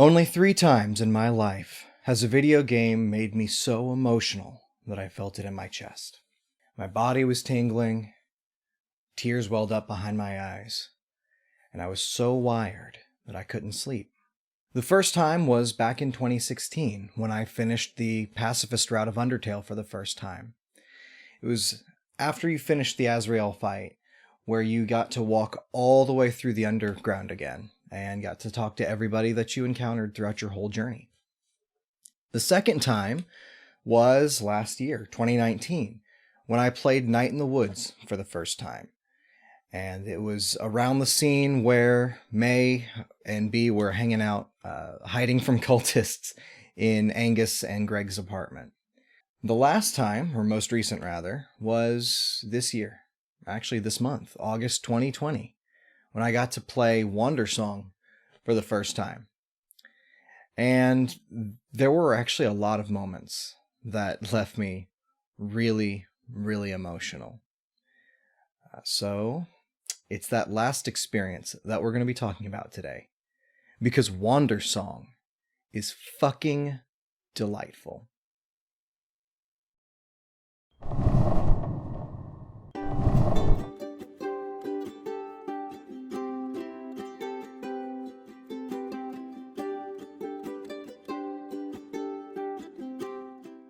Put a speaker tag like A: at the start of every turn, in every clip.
A: Only 3 times in my life has a video game made me so emotional that I felt it in my chest. My body was tingling, tears welled up behind my eyes, and I was so wired that I couldn't sleep. The first time was back in 2016 when I finished the pacifist route of Undertale for the first time. It was after you finished the Azrael fight where you got to walk all the way through the underground again and got to talk to everybody that you encountered throughout your whole journey. The second time was last year, 2019, when I played Night in the Woods for the first time. And it was around the scene where May and Bee were hanging out, hiding from cultists in Angus and Greg's apartment. The last time, or most recent rather, was this year. Actually this month, August 2020, when I got to play Wandersong for the first time. And there were actually a lot of moments that left me really, really emotional. So it's that last experience that we're going to be talking about today. Because Wandersong is fucking delightful.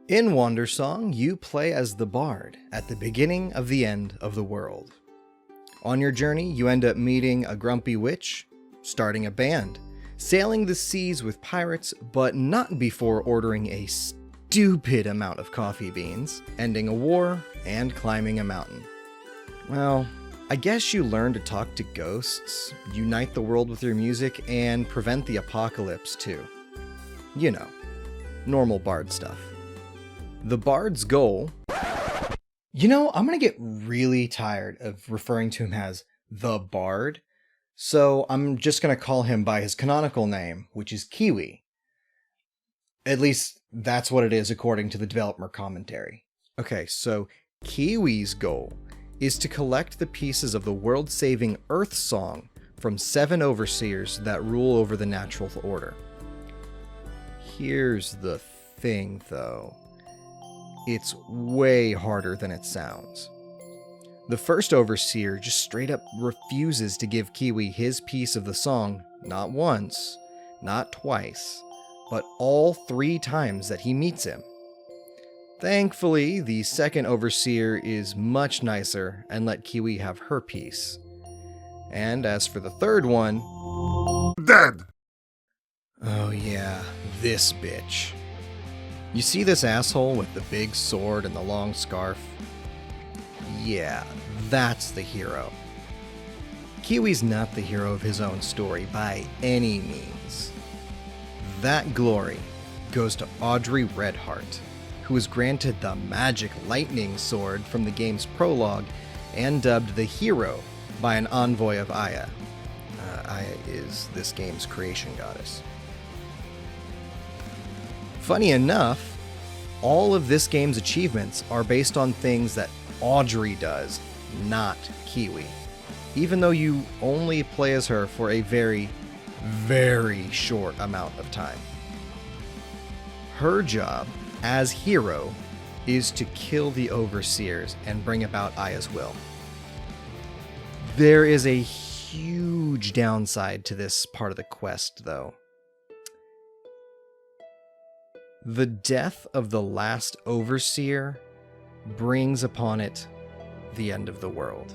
A: In Wandersong, you play as the bard at the beginning of the end of the world. On your journey, you end up meeting a grumpy witch, starting a band, sailing the seas with pirates, but not before ordering a stupid amount of coffee beans, ending a war, and climbing a mountain. Well, I guess you learn to talk to ghosts, unite the world with your music, and prevent the apocalypse too. You know, normal bard stuff. The bard's goal... I'm going to get really tired of referring to him as the bard, so I'm just going to call him by his canonical name, which is Kiwi. At least, that's what it is according to the developer commentary. Okay, so Kiwi's goal is to collect the pieces of the world-saving Earth Song from 7 overseers that rule over the natural order. Here's the thing, though. It's way harder than it sounds. The first overseer just straight up refuses to give Kiwi his piece of the song, not once, not twice, but all 3 times that he meets him. Thankfully, the second overseer is much nicer and let Kiwi have her piece. And as for the third one... Dead! Oh yeah, this bitch. You see this asshole with the big sword and the long scarf? Yeah, that's the hero. Kiwi's not the hero of his own story by any means. That glory goes to Audrey Redheart, who was granted the magic lightning sword from the game's prologue and dubbed the hero by an envoy of Aya. Aya is this game's creation goddess. Funny enough, all of this game's achievements are based on things that Audrey does, not Kiwi, even though you only play as her for a very, very short amount of time. Her job as hero is to kill the overseers and bring about Aya's will. There is a huge downside to this part of the quest, though. The death of the last overseer brings upon it the end of the world.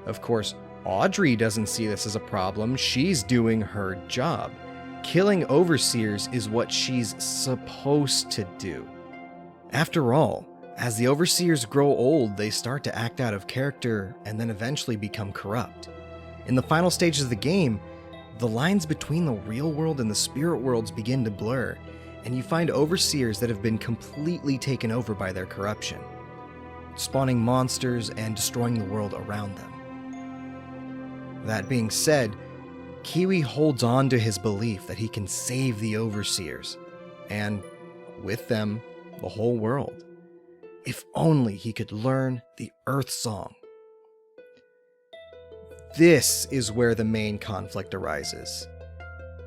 A: Of course, Audrey doesn't see this as a problem. She's doing her job. Killing overseers is what she's supposed to do. After all, as the overseers grow old, they start to act out of character and then eventually become corrupt. In the final stages of the game, the lines between the real world and the spirit worlds begin to blur, and you find overseers that have been completely taken over by their corruption, spawning monsters and destroying the world around them. That being said, Kiwi holds on to his belief that he can save the overseers, and with them, the whole world. If only he could learn the Earth Song. This is where the main conflict arises.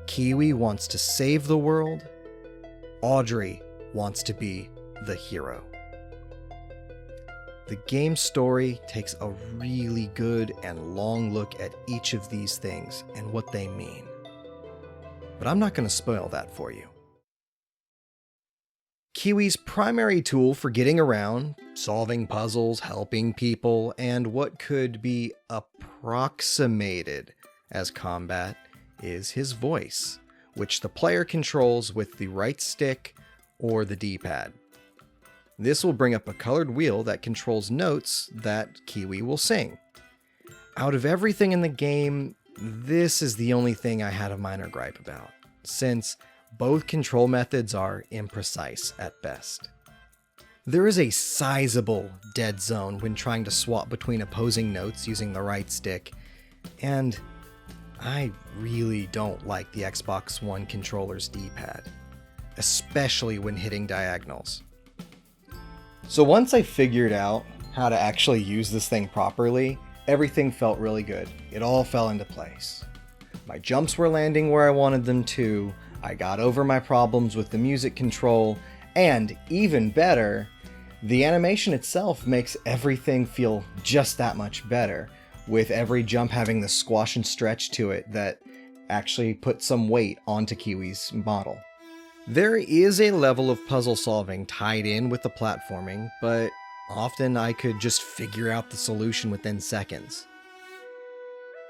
A: Kiwi wants to save the world. Audrey wants to be the hero. The game's story takes a really good and long look at each of these things and what they mean. But I'm not going to spoil that for you. Kiwi's primary tool for getting around, solving puzzles, helping people, and what could be approximated as combat is his voice, which the player controls with the right stick or the D-pad. This will bring up a colored wheel that controls notes that Kiwi will sing. Out of everything in the game, this is the only thing I had a minor gripe about, since both control methods are imprecise at best. There is a sizable dead zone when trying to swap between opposing notes using the right stick, and I really don't like the Xbox One controller's D-pad, especially when hitting diagonals. So once I figured out how to actually use this thing properly, everything felt really good. It all fell into place. My jumps were landing where I wanted them to, I got over my problems with the music control, and even better, the animation itself makes everything feel just that much better, with every jump having the squash and stretch to it that actually put some weight onto Kiwi's model. There is a level of puzzle solving tied in with the platforming, but often I could just figure out the solution within seconds.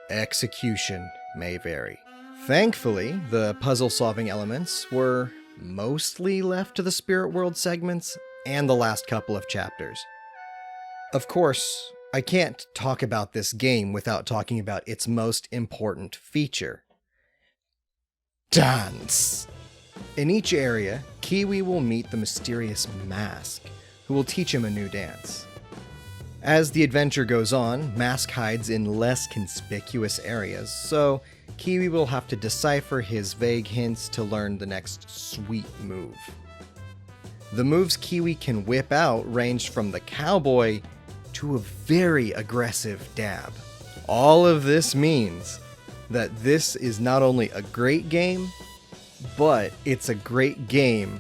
A: Execution may vary. Thankfully, the puzzle-solving elements were mostly left to the Spirit World segments and the last couple of chapters. Of course, I can't talk about this game without talking about its most important feature. Dance! In each area, Kiwi will meet the mysterious Mask, who will teach him a new dance. As the adventure goes on, Mask hides in less conspicuous areas, so Kiwi will have to decipher his vague hints to learn the next sweet move. The moves Kiwi can whip out range from the cowboy to a very aggressive dab. All of this means that this is not only a great game, but it's a great game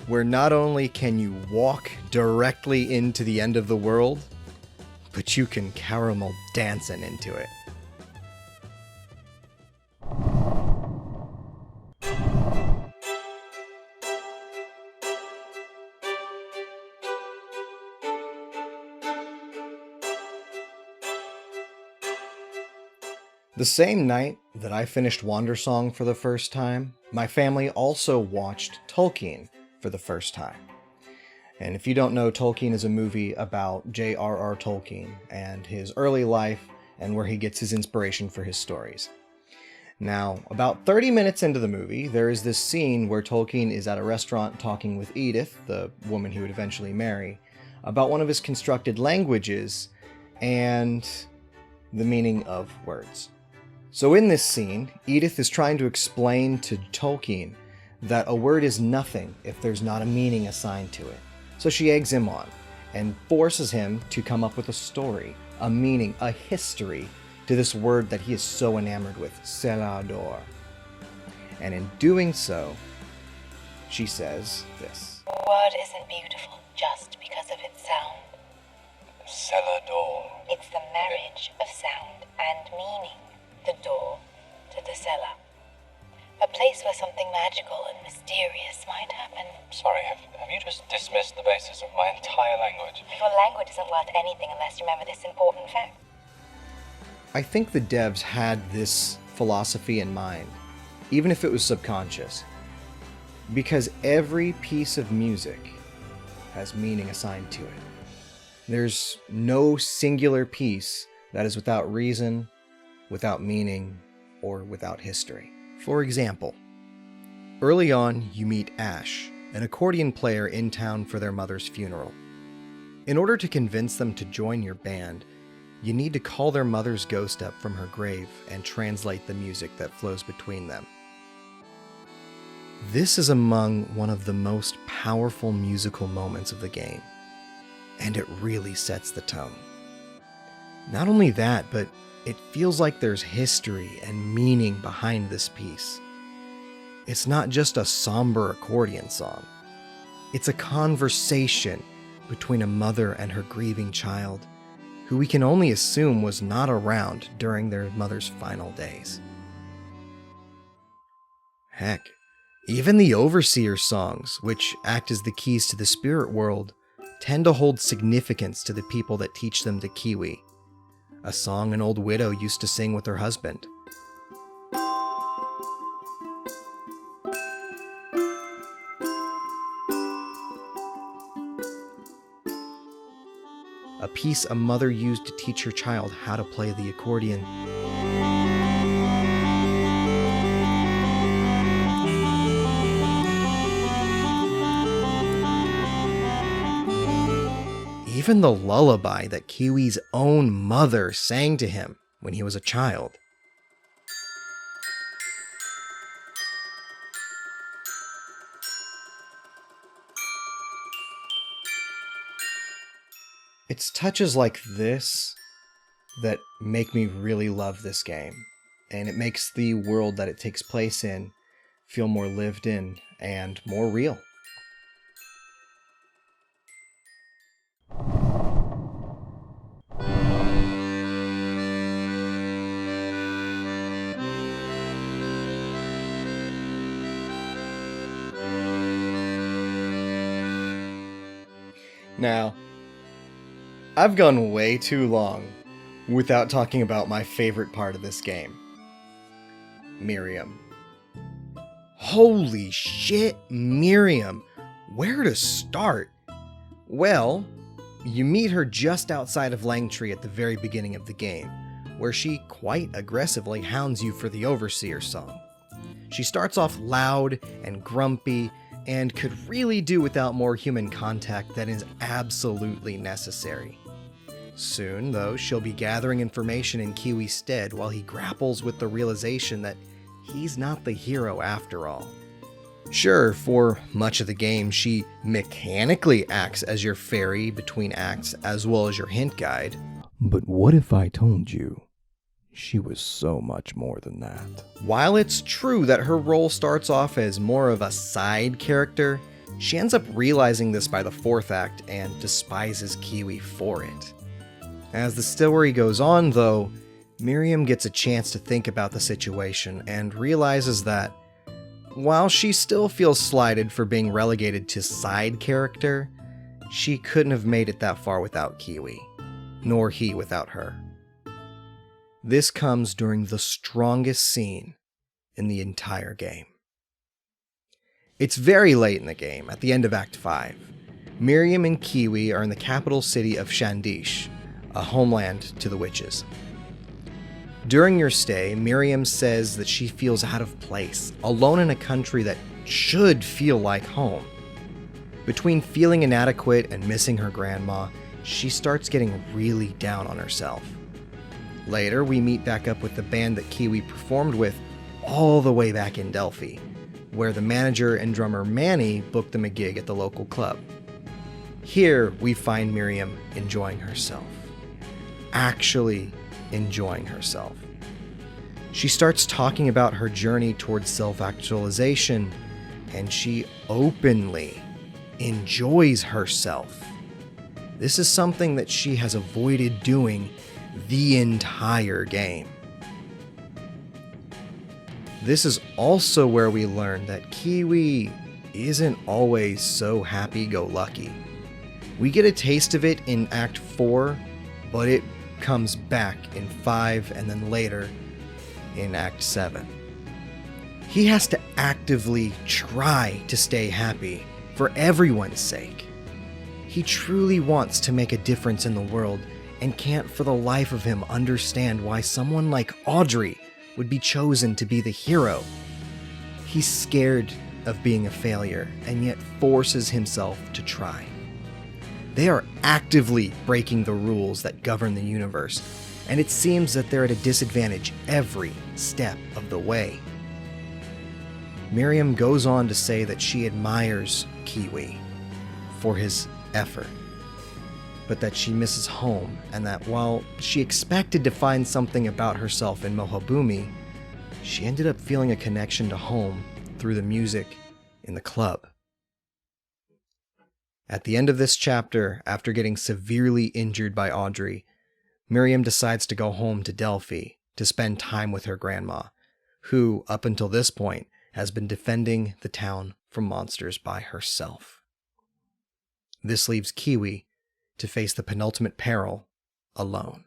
A: where not only can you walk directly into the end of the world, but you can caramel dancing into it. The same night that I finished Wandersong for the first time, my family also watched Tolkien for the first time. And if you don't know, Tolkien is a movie about J.R.R. Tolkien and his early life and where he gets his inspiration for his stories. Now, about 30 minutes into the movie, there is this scene where Tolkien is at a restaurant talking with Edith, the woman he would eventually marry, about one of his constructed languages and the meaning of words. So in this scene, Edith is trying to explain to Tolkien that a word is nothing if there's not a meaning assigned to it. So she eggs him on and forces him to come up with a story, a meaning, a history to this word that he is so enamored with, Celador. And in doing so, she says this.
B: A word isn't beautiful just because of its sound.
C: Celador.
B: It's the marriage of sound and meaning, the door to the cellar. A place where something magical and mysterious might happen.
C: Sorry, have you just dismissed the basis of my entire language?
B: Your language isn't worth anything unless you remember this important fact.
A: I think the devs had this philosophy in mind, even if it was subconscious, because every piece of music has meaning assigned to it. There's no singular piece that is without reason, without meaning, or without history. For example, early on you meet Ash, an accordion player in town for their mother's funeral. In order to convince them to join your band, you need to call their mother's ghost up from her grave and translate the music that flows between them. This is among one of the most powerful musical moments of the game, and it really sets the tone. Not only that, but it feels like there's history and meaning behind this piece. it's not just a somber accordion song. It's a conversation between a mother and her grieving child, who we can only assume was not around during their mother's final days. Heck, even the overseer songs, which act as the keys to the spirit world, tend to hold significance to the people that teach them the Kiwi, a song an old widow used to sing with her husband. A piece a mother used to teach her child how to play the accordion. Even the lullaby that Kiwi's own mother sang to him when he was a child. It's touches like this that make me really love this game, and it makes the world that it takes place in feel more lived in and more real. Now, I've gone way too long without talking about my favorite part of this game. Miriam. Holy shit, Miriam! Where to start? Well, you meet her just outside of Langtree at the very beginning of the game, where she quite aggressively hounds you for the Overseer song. She starts off loud and grumpy, and could really do without more human contact than is absolutely necessary. Soon, though, she'll be gathering information in Kiwi's stead while he grapples with the realization that he's not the hero after all. Sure, for much of the game, she mechanically acts as your ferry between acts as well as your hint guide. But what if I told you she was so much more than that? While it's true that her role starts off as more of a side character, she ends up realizing this by the fourth act and despises Kiwi for it. As the story goes on, though, Miriam gets a chance to think about the situation and realizes that while she still feels slighted for being relegated to side character, she couldn't have made it that far without Kiwi, nor he without her. This comes during the strongest scene in the entire game. It's very late in the game, at the end of Act 5. Miriam and Kiwi are in the capital city of Shandish, a homeland to the witches. During your stay, Miriam says that she feels out of place, alone in a country that should feel like home. Between feeling inadequate and missing her grandma, she starts getting really down on herself. Later, we meet back up with the band that Kiwi performed with all the way back in Delphi, where the manager and drummer Manny booked them a gig at the local club. Here, we find Miriam enjoying herself. Actually enjoying herself. She starts talking about her journey towards self-actualization, and she openly enjoys herself. This is something that she has avoided doing the entire game. This is also where we learn that Kiwi isn't always so happy-go-lucky. We get a taste of it in Act 4, but it comes back in 5 and then later in Act 7. He has to actively try to stay happy for everyone's sake. He truly wants to make a difference in the world and can't for the life of him understand why someone like Audrey would be chosen to be the hero. He's scared of being a failure and yet forces himself to try. They are actively breaking the rules that govern the universe, and it seems that they're at a disadvantage every step of the way. Miriam goes on to say that she admires Kiwi for his effort, but that she misses home, and that while she expected to find something about herself in Mohabumi, she ended up feeling a connection to home through the music in the club. At the end of this chapter, after getting severely injured by Audrey, Miriam decides to go home to Delphi to spend time with her grandma, who, up until this point, has been defending the town from monsters by herself. This leaves Kiwi to face the penultimate peril alone.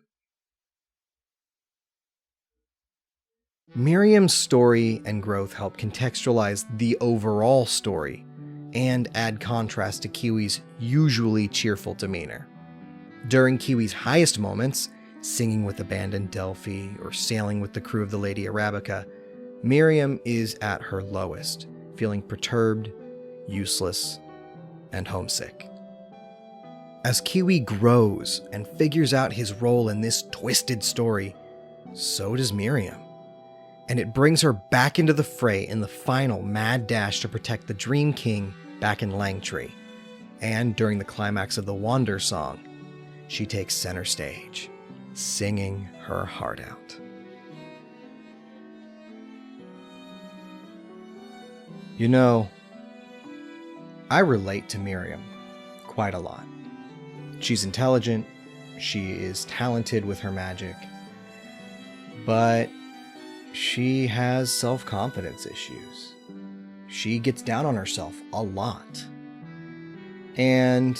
A: Miriam's story and growth help contextualize the overall story and add contrast to Kiwi's usually cheerful demeanor. During Kiwi's highest moments, singing with the band in Delphi or sailing with the crew of the Lady Arabica, Miriam is at her lowest, feeling perturbed, useless, and homesick. As Kiwi grows and figures out his role in this twisted story, so does Miriam. And it brings her back into the fray in the final mad dash to protect the Dream King back in Langtree. And during the climax of the Wandersong, she takes center stage, singing her heart out. You know, I relate to Miriam quite a lot. She's intelligent, she is talented with her magic, but she has self-confidence issues. She gets down on herself a lot. And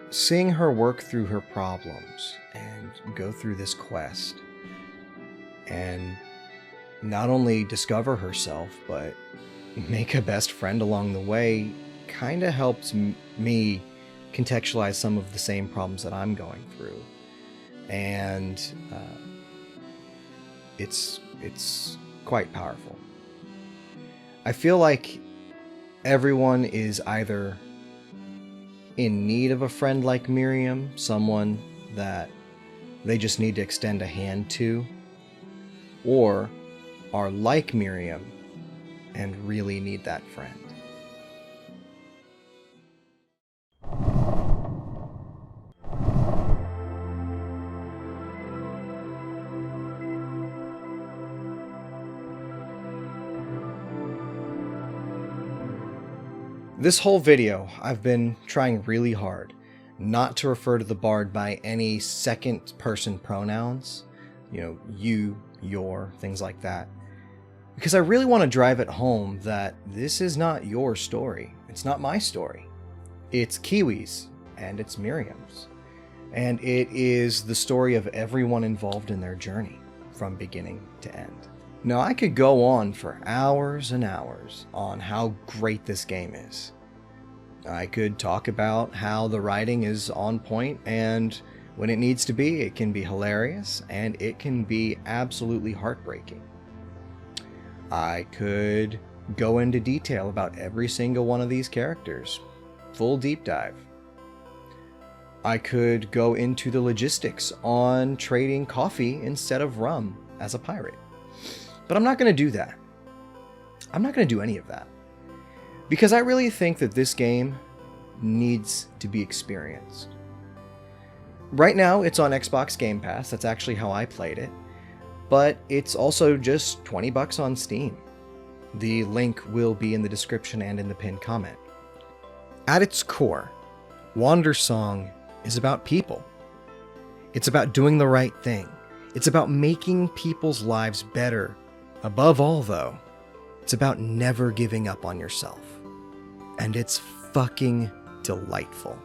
A: seeing her work through her problems and go through this quest and not only discover herself, but make a best friend along the way kind of helps me contextualize some of the same problems that I'm going through. And it's quite powerful. I feel like everyone is either in need of a friend like Miriam, someone that they just need to extend a hand to, or are like Miriam and really need that friend. This whole video, I've been trying really hard not to refer to the bard by any second-person pronouns, you, your, things like that. Because I really want to drive it home that this is not your story. It's not my story. It's Kiwi's, and it's Miriam's. And it is the story of everyone involved in their journey, from beginning to end. Now, I could go on for hours and hours on how great this game is. I could talk about how the writing is on point, and when it needs to be, it can be hilarious, and it can be absolutely heartbreaking. I could go into detail about every single one of these characters, full deep dive. I could go into the logistics on trading coffee instead of rum as a pirate. But I'm not going to do that. I'm not going to do any of that. Because I really think that this game needs to be experienced. Right now, it's on Xbox Game Pass. That's actually how I played it. But it's also just $20 on Steam. The link will be in the description and in the pinned comment. At its core, Wandersong is about people. It's about doing the right thing. It's about making people's lives better. Above all, though, it's about never giving up on yourself. And it's fucking delightful.